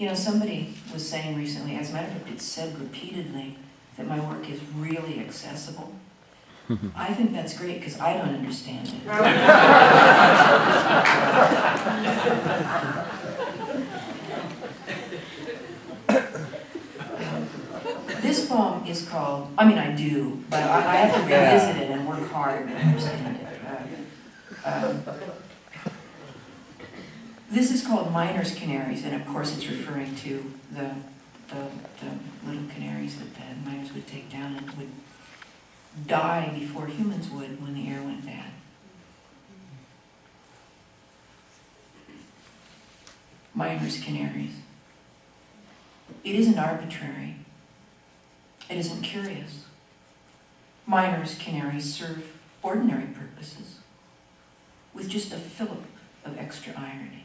You know, somebody was saying recently, as a matter of fact, it's said repeatedly, that my work is really accessible. I think that's great because I don't understand it. This poem is called, I mean I do, but I have to revisit it and work hard to understand it. This is called Miner's Canaries, and of course it's referring to the little canaries that the miners would take down and would die before humans would when the air went bad. Miner's Canaries. It isn't arbitrary. It isn't curious. Miner's canaries serve ordinary purposes with just a fillip of extra irony.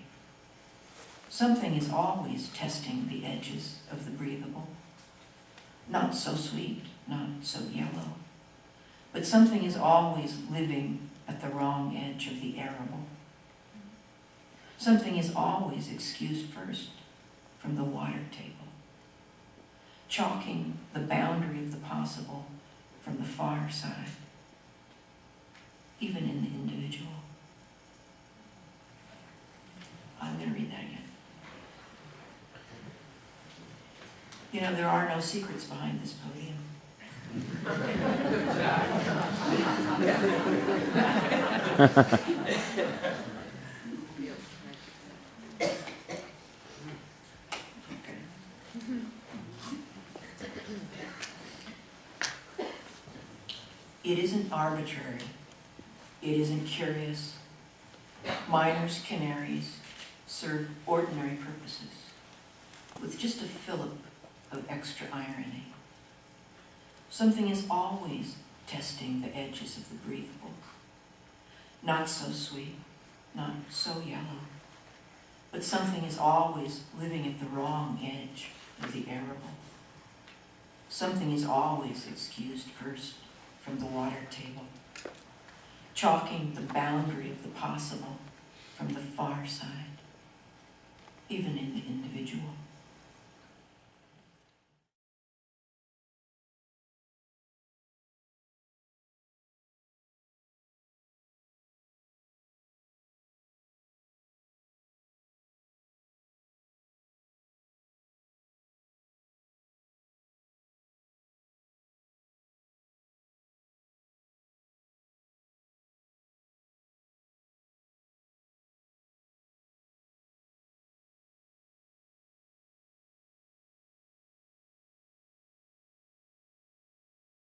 Something is always testing the edges of the breathable. Not so sweet, not so yellow, but something is always living at the wrong edge of the arable. Something is always excused first from the water table, chalking the boundary of the possible from the far side, even in the individual. I'm going to read that again. You know, there are no secrets behind this podium. It isn't arbitrary. It isn't curious. Miner's canaries serve ordinary purposes with just a fillip of extra irony. Something is always testing the edges of the breathable. Not so sweet, not so yellow, but something is always living at the wrong edge of the arable. Something is always excused first from the water table, chalking the boundary of the possible from the far side, even in the individual.